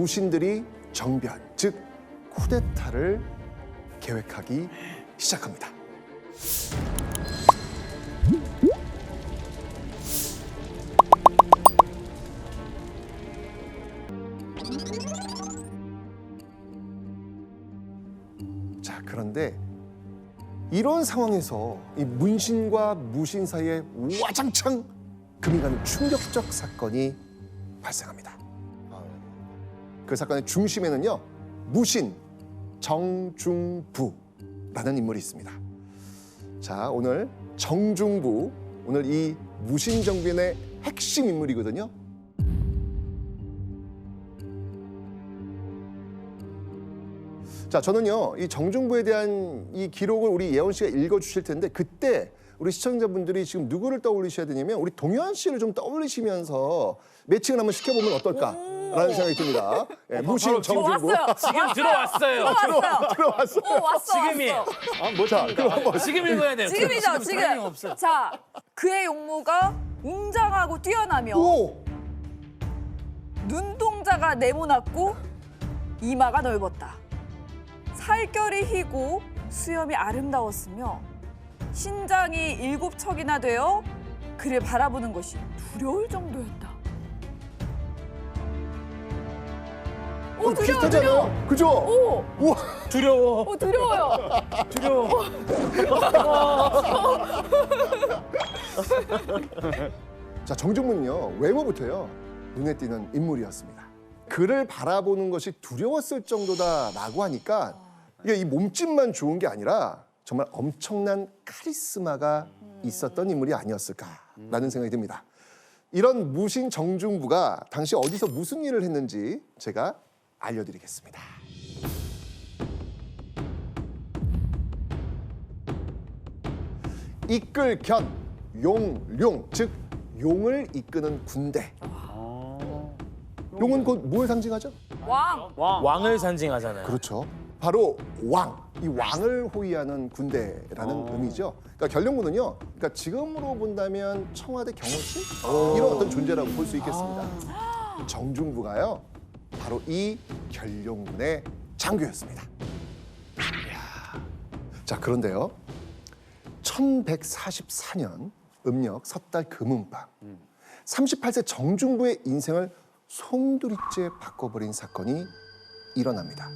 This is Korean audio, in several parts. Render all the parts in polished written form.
무신들이 정변, 즉 쿠데타를 계획하기 시작합니다. 자, 그런데 이런 상황에서 이 문신과 무신 사이에 와장창 금이 가는 충격적 사건이 발생합니다. 그 사건의 중심에는요, 무신 정중부라는 인물이 있습니다. 자, 오늘 정중부, 오늘 이 무신 정변의 핵심 인물이거든요. 자, 저는요, 이 정중부에 대한 이 기록을 우리 예원 씨가 읽어주실 텐데, 그때 우리 시청자분들이 지금 누구를 떠올리셔야 되냐면 우리 동현 씨를 좀 떠올리시면서 매칭을 한번 시켜보면 어떨까라는 생각이 듭니다. 예, 무신 정중부. 왔어요. 지금 들어왔어요. 들어왔어요. 왔어. 지금이에요. 자, 그럼 한번 지금 읽어야 돼요. 지금이죠, 타이밍 지금. 없어요. 자, 그의 용모가 웅장하고 뛰어나며 오! 눈동자가 네모났고 이마가 넓었다. 살결이 희고 수염이 아름다웠으며 신장이 7척이나 되어 그를 바라보는 것이 두려울 정도였다. 오, 두려워, 두려워. 비슷하잖아요. 그죠? 오, 우와! 두려워. 오, 두려워요. 두려워. 자, 정중부는요, 외모부터요, 눈에 띄는 인물이었습니다. 그를 바라보는 것이 두려웠을 정도다라고 하니까 이게 이 몸집만 좋은 게 아니라 정말 엄청난 카리스마가 있었던 인물이 아니었을까라는 생각이 듭니다. 이런 무신 정중부가 당시 어디서 무슨 일을 했는지 제가 알려드리겠습니다. 이끌 견, 용, 룡, 즉 용을 이끄는 군대. 용은 곧 뭘 상징하죠? 왕. 왕을 상징하잖아요. 그렇죠. 바로 왕, 이 왕을 호위하는 군대라는 의미죠. 그러니까 결령군은요, 그러니까 지금으로 본다면 청와대 경호실 이런 어떤 존재라고 볼 수 있겠습니다. 정중부가요, 바로 이 결령군의 장교였습니다. 이야. 자, 그런데요, 1144년 음력 섣달 금운방, 38세 정중부의 인생을 송두리째 바꿔버린 사건이 일어납니다.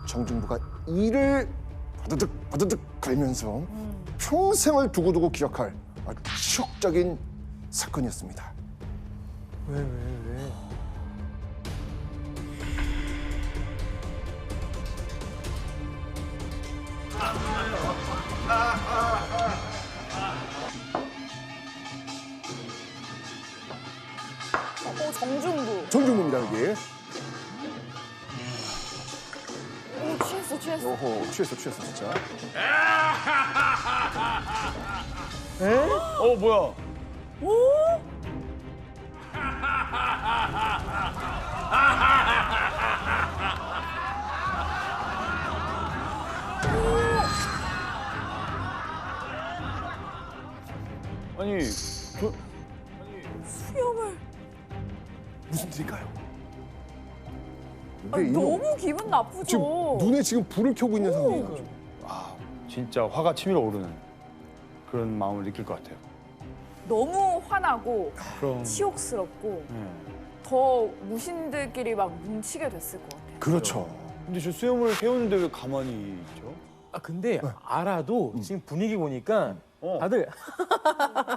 정중부가 이를 바드득 걸면서 평생을 두고두고 기억할 아주 치욕적인 사건이었습니다. 왜? 오, 정중부. 정중부입니다, 여기. 오, 취했어. 오호, 취했어, 진짜. 뭐야? 오? 아니, 수염을. 무슨 일일까요? 아니, 이게 이거 너무 기분 나쁘죠. 지금 눈에 지금 불을 켜고 있는 상황이에요. 지금. 진짜 화가 치밀어 오르는 그런 마음을 느낄 것 같아요. 너무 화나고 그럼 치욕스럽고 네. 더 무신들끼리 막 뭉치게 됐을 것 같아요. 그렇죠. 근데 저 수염을 세우는데 왜 가만히 있죠? 근데 알아도 지금 분위기 보니까 다들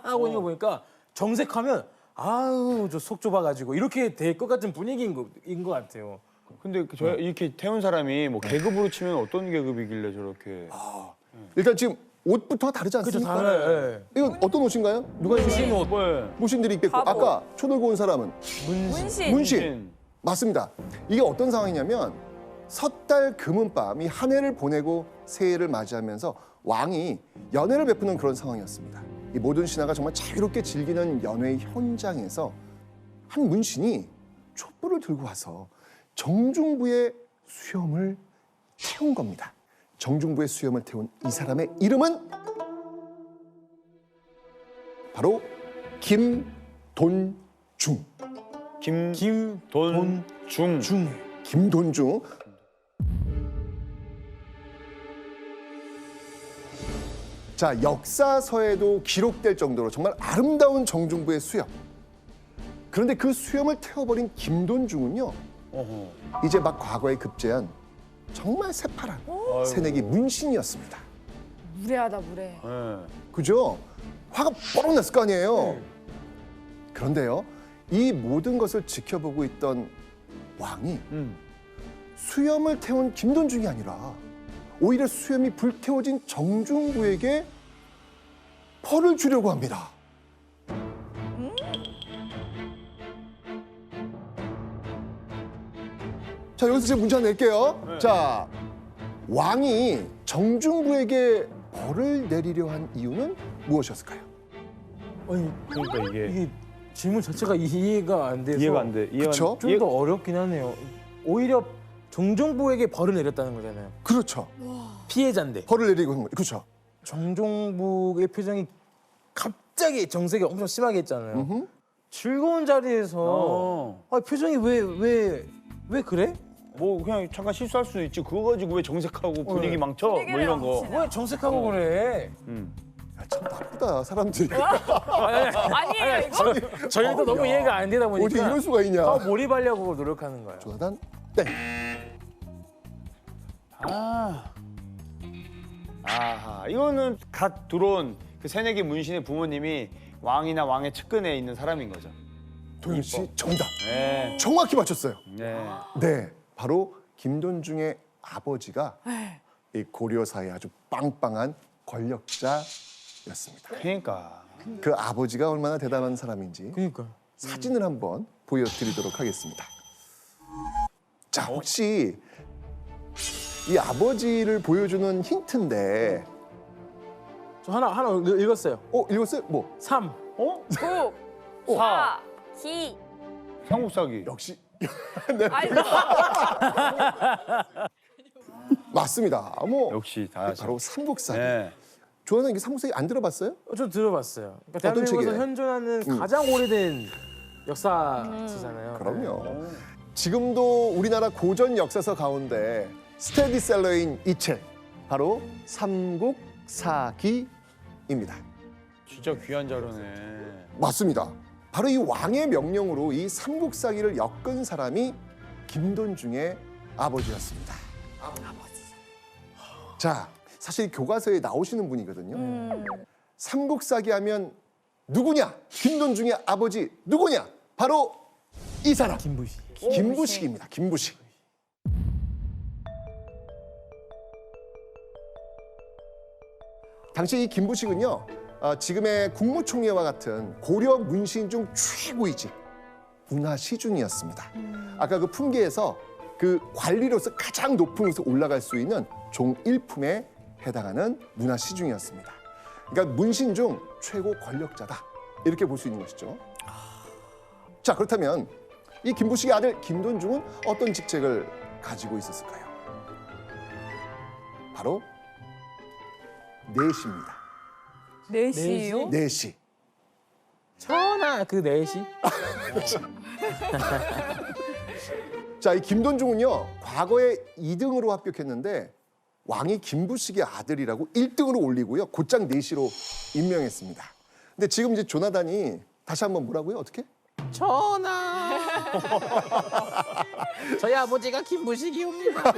하고 있는 거 보니까 정색하면 아우 저 속 좁아가지고 이렇게 될 것 같은 분위기인 것 같아요. 근데 저 이렇게 태운 사람이 뭐 계급으로 치면 어떤 계급이길래 저렇게 일단 지금 옷부터 다르지 그죠, 않습니까? 달라요. 예. 이건 어떤 옷인가요? 누가 입으신 무신 옷, 뭐 무신들이 입겠고, 바보. 아까 초 들고 온 사람은 문신. 문신. 맞습니다. 이게 어떤 상황이냐면 섣달 금은밤, 이 한 해를 보내고 새해를 맞이하면서 왕이 연회를 베푸는 그런 상황이었습니다. 이 모든 신하가 정말 자유롭게 즐기는 연회 현장에서 한 문신이 촛불을 들고 와서 정중부의 수염을 태운 겁니다. 정중부의 수염을 태운 이 사람의 이름은 바로 김돈중. 김돈중. 김돈중. 자, 역사서에도 기록될 정도로 정말 아름다운 정중부의 수염. 그런데 그 수염을 태워버린 김돈중은요, 어허. 이제 막 과거에 급제한 정말 새파란 새내기 문신이었습니다. 무례하다 무례. 네. 그죠? 화가 뽀록 났을 거 아니에요. 그런데요, 이 모든 것을 지켜보고 있던 왕이 수염을 태운 김돈중이 아니라 오히려 수염이 불태워진 정중부에게 벌을 주려고 합니다. 자, 여기서 제가 문제 하나 낼게요. 자, 왕이 정중부에게 벌을 내리려 한 이유는 무엇이었을까요? 아니 그러니까 이게 이게 질문 자체가 이해가 안 돼서 이해가 안 돼. 이해가 그쵸? 좀 더 어렵긴 하네요. 오히려 정종부에게 벌을 내렸다는 거잖아요. 그렇죠. 피해자인데 벌을 내리고 한 거예요. 그렇죠. 정종부의 표정이 갑자기 정색이 엄청 심하게 했잖아요. 즐거운 자리에서 어. 표정이 왜 그래? 뭐 그냥 잠깐 실수할 수도 있지. 그거 가지고 왜 정색하고 분위기 망쳐? 뭐 이런 거. 분위기를 왜 정색하고 그래? 야, 참 나쁘다, 사람들이. 아니에요 이거? 저희도 너무 이해가 안 되다 어디 보니까 이럴 수가 있냐. 더 몰입하려고 노력하는 거예요. 조나단, 땡. 아하. 이거는 갓 들어온 그 새내기 문신의 부모님이 왕이나 왕의 측근에 있는 사람인 거죠. 도현 씨 정답. 네. 정확히 맞췄어요. 네. 네, 바로 김돈중의 아버지가 이 고려사의 아주 빵빵한 권력자였습니다. 그러니까. 그 아버지가 얼마나 대단한 사람인지 그러니까 사진을 한번 보여드리도록 하겠습니다. 자, 혹시 이 아버지를 보여주는 힌트인데, 저 하나 읽었어요. 읽었어요? 뭐? 3. 어? 9, 사. 4, 기. 삼국사기. 역시 아니 맞습니다. 뭐 역시 다. 바로 삼국사기. 네. 조하나 이게 삼국사기 안 들어봤어요? 저 들어봤어요. 그러니까 어떤 대한민국에서 책이에요? 현존하는 가장 오래된 역사지잖아요. 그럼요. 지금도 우리나라 고전 역사서 가운데 스테디셀러인 이 책, 바로 삼국사기입니다. 진짜 귀한 자료네. 맞습니다. 바로 이 왕의 명령으로 이 삼국사기를 엮은 사람이 김돈중의 아버지였습니다. 자, 사실 교과서에 나오시는 분이거든요. 삼국사기 하면 누구냐? 김돈중의 아버지 누구냐? 바로 이 사람. 김부시. 김부식입니다. 김부식. 당시 이 김부식은요, 지금의 국무총리와 같은 고려 문신 중 최고위직 문화시중이었습니다. 아까 그 품계에서 그 관리로서 가장 높은 곳에 올라갈 수 있는 종일품에 해당하는 문화시중이었습니다. 그러니까 문신 중 최고 권력자다, 이렇게 볼 수 있는 것이죠. 자, 그렇다면 이 김부식의 아들 김돈중은 어떤 직책을 가지고 있었을까요? 바로 내시입니다. 4시요? 내시. 천하 그 넷이 자, 이 김돈중은요, 과거에 2등으로 합격했는데 왕이 김부식의 아들이라고 1등으로 올리고요, 곧장 내시로 임명했습니다. 근데 지금 이제 조나단이 다시 한번 뭐라고요? 어떻게? 전하. 저희 아버지가 김부식이옵니다.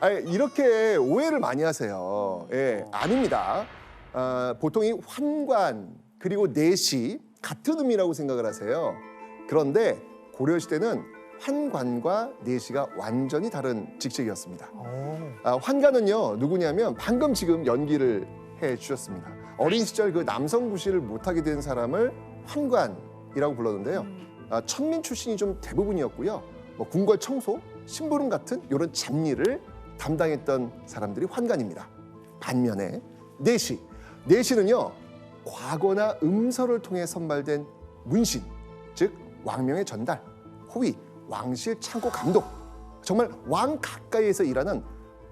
아니, 이렇게 오해를 많이 하세요. 예, 아닙니다. 보통 이 환관 그리고 내시 같은 의미라고 생각을 하세요. 그런데 고려시대는 환관과 내시가 완전히 다른 직책이었습니다. 환관은요, 누구냐면 방금 지금 연기를 해주셨습니다. 어린 시절 그 남성 구실을 못하게 된 사람을 환관이라고 불렀는데요. 천민 출신이 좀 대부분이었고요. 뭐 궁궐 청소, 심부름 같은 이런 잡일을 담당했던 사람들이 환관입니다. 반면에 내시는요, 과거나 음서를 통해 선발된 문신, 즉 왕명의 전달, 호위, 왕실 창고 감독, 정말 왕 가까이에서 일하는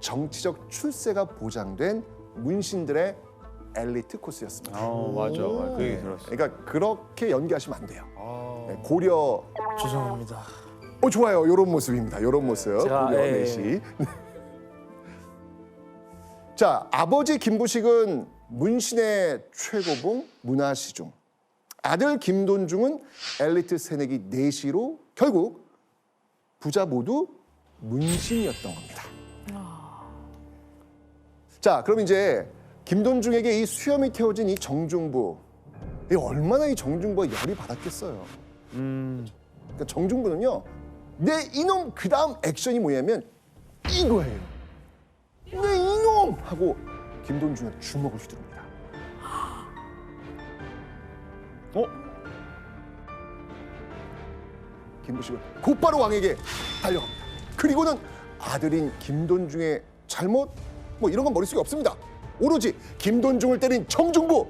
정치적 출세가 보장된 문신들의 엘리트 코스였습니다. 맞아. 그 얘기 들었어. 그러니까 그렇게 연기하시면 안 돼요. 네, 고려 죄송합니다. 좋아요. 이런 모습입니다. 이런 모습. 제가, 고려 예. 내시. 자, 아버지 김부식은 문신의 최고봉 문화시중, 아들 김돈중은 엘리트 새내기 내시로 결국 부자 모두 문신이었던 겁니다. 자, 그럼 이제 김돈중에게 이 수염이 태워진 이 정중부, 이 얼마나 이 정중부가 열이 받았겠어요. 그러니까 정중부는요, 내 이놈 그 다음 액션이 뭐냐면 이거예요. 내 이놈 하고 김돈중의 주먹을 휘두릅니다. 김부식은 곧바로 왕에게 달려갑니다. 그리고는 아들인 김돈중의 잘못 뭐 이런 건 머릿속에 없습니다. 오로지 김돈중을 때린 정중부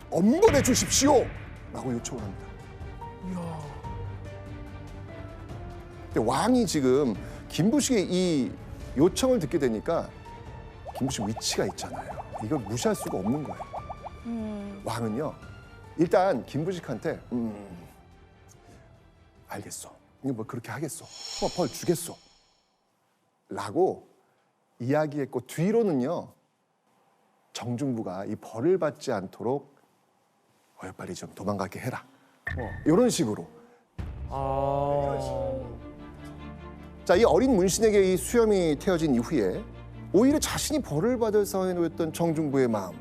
엄벌해 주십시오 라고 요청을 합니다. 근데 왕이 지금 김부식의 이 요청을 듣게 되니까 김부식 위치가 있잖아요. 이걸 무시할 수가 없는 거예요. 왕은요, 일단 김부식한테 알겠어. 이거 뭐 그렇게 하겠어. 벌 주겠어. 라고 이야기했고, 뒤로는요, 정중부가 이 벌을 받지 않도록 빨리 좀 도망가게 해라. 이런 식으로. 자, 이 어린 문신에게 이 수염이 태워진 이후에 오히려 자신이 벌을 받을 상황에 놓였던 정중부의 마음.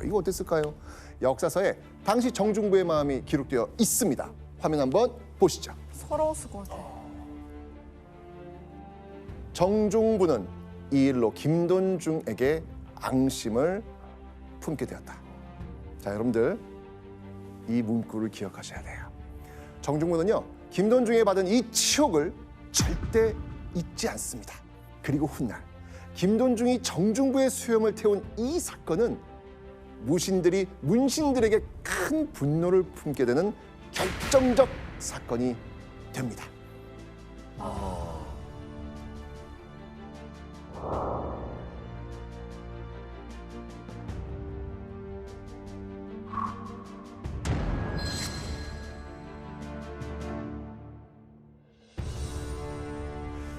이거 어땠을까요? 역사서에 당시 정중부의 마음이 기록되어 있습니다. 화면 한번 보시죠. 서러웠을 것 같아. 정중부는 이 일로 김돈중에게 앙심을 품게 되었다. 자, 여러분들 이 문구를 기억하셔야 돼요. 정중부는요, 김돈중에 받은 이 치욕을 절대 잊지 않습니다. 그리고 훗날 김돈중이 정중부의 수염을 태운 이 사건은 문신들에게 큰 분노를 품게 되는 결정적 사건이 됩니다.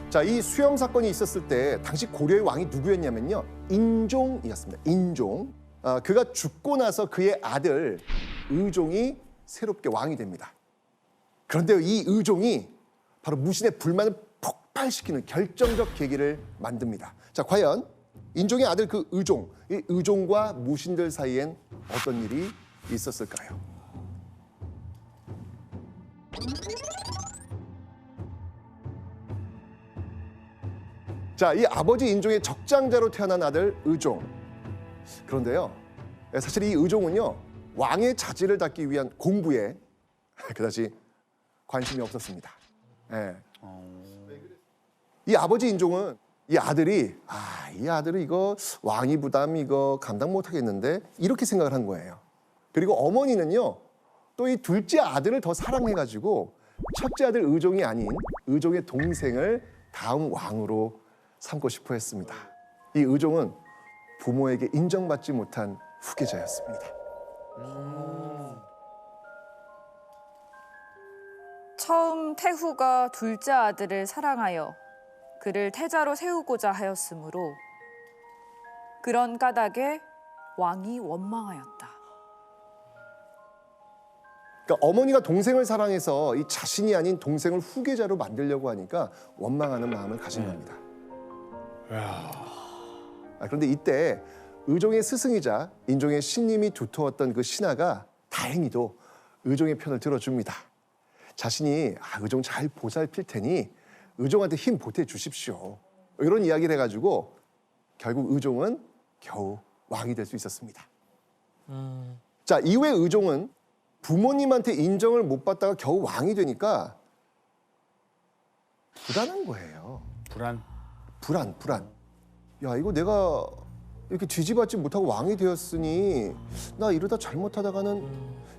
자, 이 수염 사건이 있었을 때 당시 고려의 왕이 누구였냐면요, 인종이었습니다. 인종. 그가 죽고 나서 그의 아들 의종이 새롭게 왕이 됩니다. 그런데 이 의종이 바로 무신의 불만을 폭발시키는 결정적 계기를 만듭니다. 자, 과연 인종의 아들 그 의종, 이 의종과 무신들 사이엔 어떤 일이 있었을까요? 자, 이 아버지 인종의 적장자로 태어난 아들 의종. 그런데요, 사실 이 의종은요, 왕의 자질을 닦기 위한 공부에 그다지 관심이 없었습니다. 예. 이 아버지 인종은 이 아들이 이 아들은 이거 왕위 부담 이거 감당 못 하겠는데 이렇게 생각을 한 거예요. 그리고 어머니는요, 또 이 둘째 아들을 더 사랑해가지고 첫째 아들 의종이 아닌 의종의 동생을 다음 왕으로 삼고 싶어 했습니다. 이 의종은 부모에게 인정받지 못한 후계자였습니다. 처음 태후가 둘째 아들을 사랑하여 그를 태자로 세우고자 하였으므로 그런 까닭에 왕이 원망하였다. 그러니까 어머니가 동생을 사랑해서 이 자신이 아닌 동생을 후계자로 만들려고 하니까 원망하는 마음을 가진 겁니다. 그런데 이때 의종의 스승이자 인종의 신님이 두터웠던 그 신하가 다행히도 의종의 편을 들어줍니다. 자신이 의종 잘 보살필 테니 의종한테 힘 보태 주십시오. 이런 이야기를 해가지고 결국 의종은 겨우 왕이 될 수 있었습니다. 자, 이후에 의종은 부모님한테 인정을 못 받다가 겨우 왕이 되니까 불안한 거예요. 불안. 야, 이거 내가 이렇게 뒤집어지 못하고 왕이 되었으니 나 이러다 잘못하다가는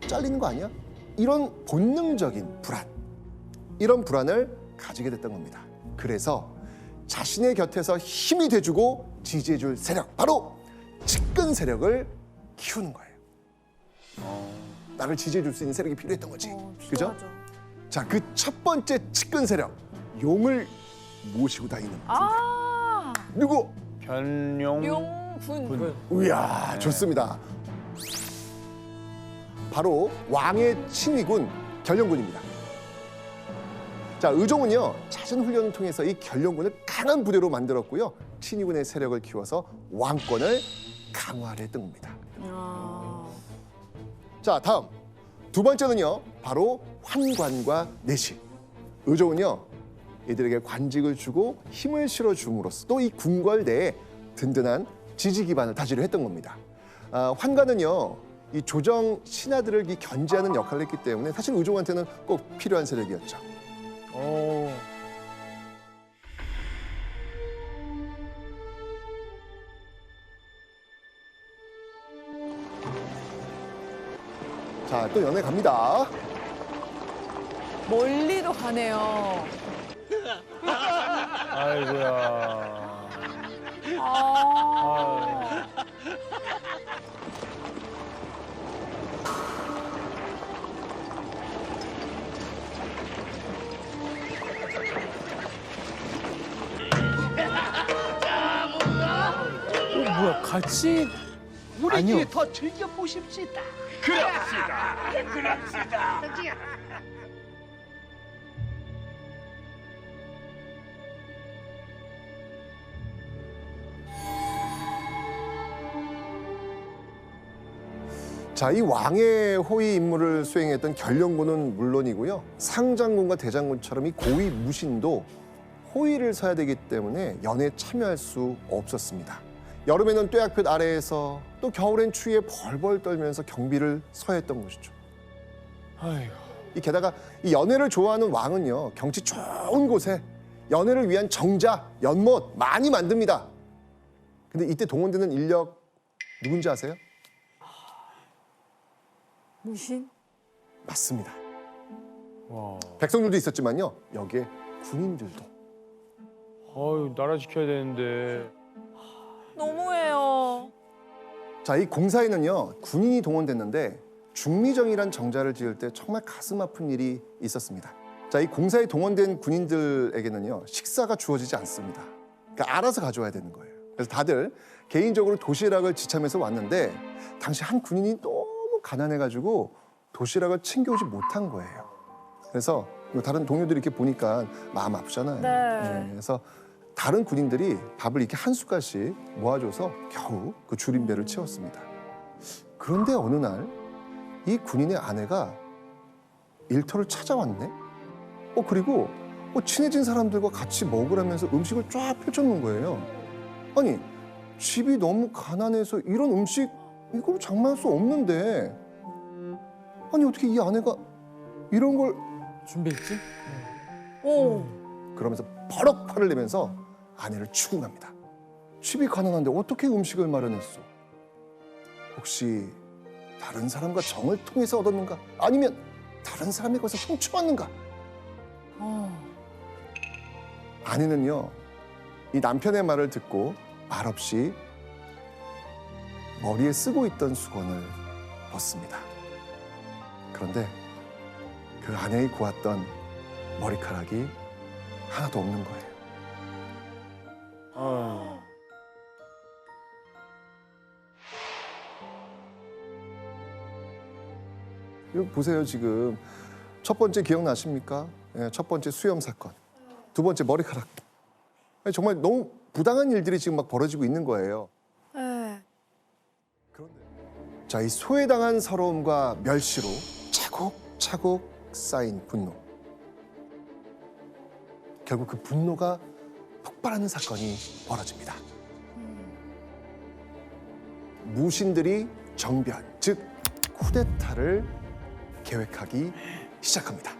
잘리는 거 아니야? 이런 본능적인 불안, 이런 불안을 가지게 됐던 겁니다. 그래서 자신의 곁에서 힘이 돼주고 지지해줄 세력, 바로 측근 세력을 키우는 거예요. 나를 지지해 줄 수 있는 세력이 필요했던 거지. 그죠? 필요하죠. 자, 그 첫 번째 측근 세력, 용을 모시고 다니는 아, 누구? 변용. 용군. 이야, 좋습니다. 바로 왕의 친위군 결령군입니다. 자, 의종은요, 잦은 훈련을 통해서 이 결령군을 강한 부대로 만들었고요. 친위군의 세력을 키워서 왕권을 강화를 했던 겁니다. 아, 자, 다음 두 번째는요, 바로 환관과 내시. 의종은요, 이들에게 관직을 주고 힘을 실어줌으로써 또 이 궁궐 내에 든든한 지지 기반을 다지려 했던 겁니다. 환관은요, 이 조정 신하들을 이 견제하는 역할을 했기 때문에 사실 의종한테는 꼭 필요한 세력이었죠. 오. 자, 또 연애 갑니다. 멀리도 가네요. 아이고야. 아, 뭐야 같이 우리 아니요. 뒤에 더 즐겨보십시다. 자, 이 왕의 호위 임무를 수행했던 결령군은 물론이고요. 상장군과 대장군처럼 이 고위 무신도 호위를 서야 되기 때문에 연애에 참여할 수 없었습니다. 여름에는 뙤약볕 아래에서 또 겨울엔 추위에 벌벌 떨면서 경비를 서야 했던 것이죠. 아이고. 이 게다가 이 연애를 좋아하는 왕은요, 경치 좋은 곳에 연애를 위한 정자, 연못 많이 만듭니다. 근데 이때 동원되는 인력 누군지 아세요? 무신? 맞습니다. 와. 백성들도 있었지만요, 여기에 군인들도. 어유 나라 지켜야 되는데. 너무해요. 자, 이 공사에는요, 군인이 동원됐는데 중미정이란 정자를 지을 때 정말 가슴 아픈 일이 있었습니다. 자, 이 공사에 동원된 군인들에게는요, 식사가 주어지지 않습니다. 그러니까 알아서 가져와야 되는 거예요. 그래서 다들 개인적으로 도시락을 지참해서 왔는데 당시 한 군인이 너무 가난해가지고 도시락을 챙겨오지 못한 거예요. 그래서 다른 동료들이 이렇게 보니까 마음 아프잖아요. 네. 그래서 다른 군인들이 밥을 이렇게 한 숟갈씩 모아줘서 겨우 그 줄인 배를 채웠습니다. 그런데 어느 날 이 군인의 아내가 일터를 찾아왔네. 그리고 친해진 사람들과 같이 먹으라면서 음식을 쫙 펼쳐놓은 거예요. 아니, 집이 너무 가난해서 이런 음식 이걸 장만할 수 없는데, 아니 어떻게 이 아내가 이런 걸 준비했지? 오, 그러면서 버럭 화를 내면서 아내를 추궁합니다. 집이 가난한데 어떻게 음식을 마련했어? 혹시 다른 사람과 정을 통해서 얻었는가? 아니면 다른 사람의 것을 훔쳐왔는가? 아내는요, 이 남편의 말을 듣고 말없이 머리에 쓰고 있던 수건을 벗습니다. 그런데 그 아내의 고았던 머리카락이 하나도 없는 거예요. 어. 이거 보세요, 지금. 첫 번째 기억나십니까? 첫 번째 수염 사건. 두 번째 머리카락. 아니, 정말 너무 부당한 일들이 지금 막 벌어지고 있는 거예요. 네. 자, 이 소외당한 서러움과 멸시로 차곡차곡 쌓인 분노. 결국 그 분노가 폭발하는 사건이 벌어집니다. 무신들이 정변, 즉 쿠데타를 계획하기 시작합니다.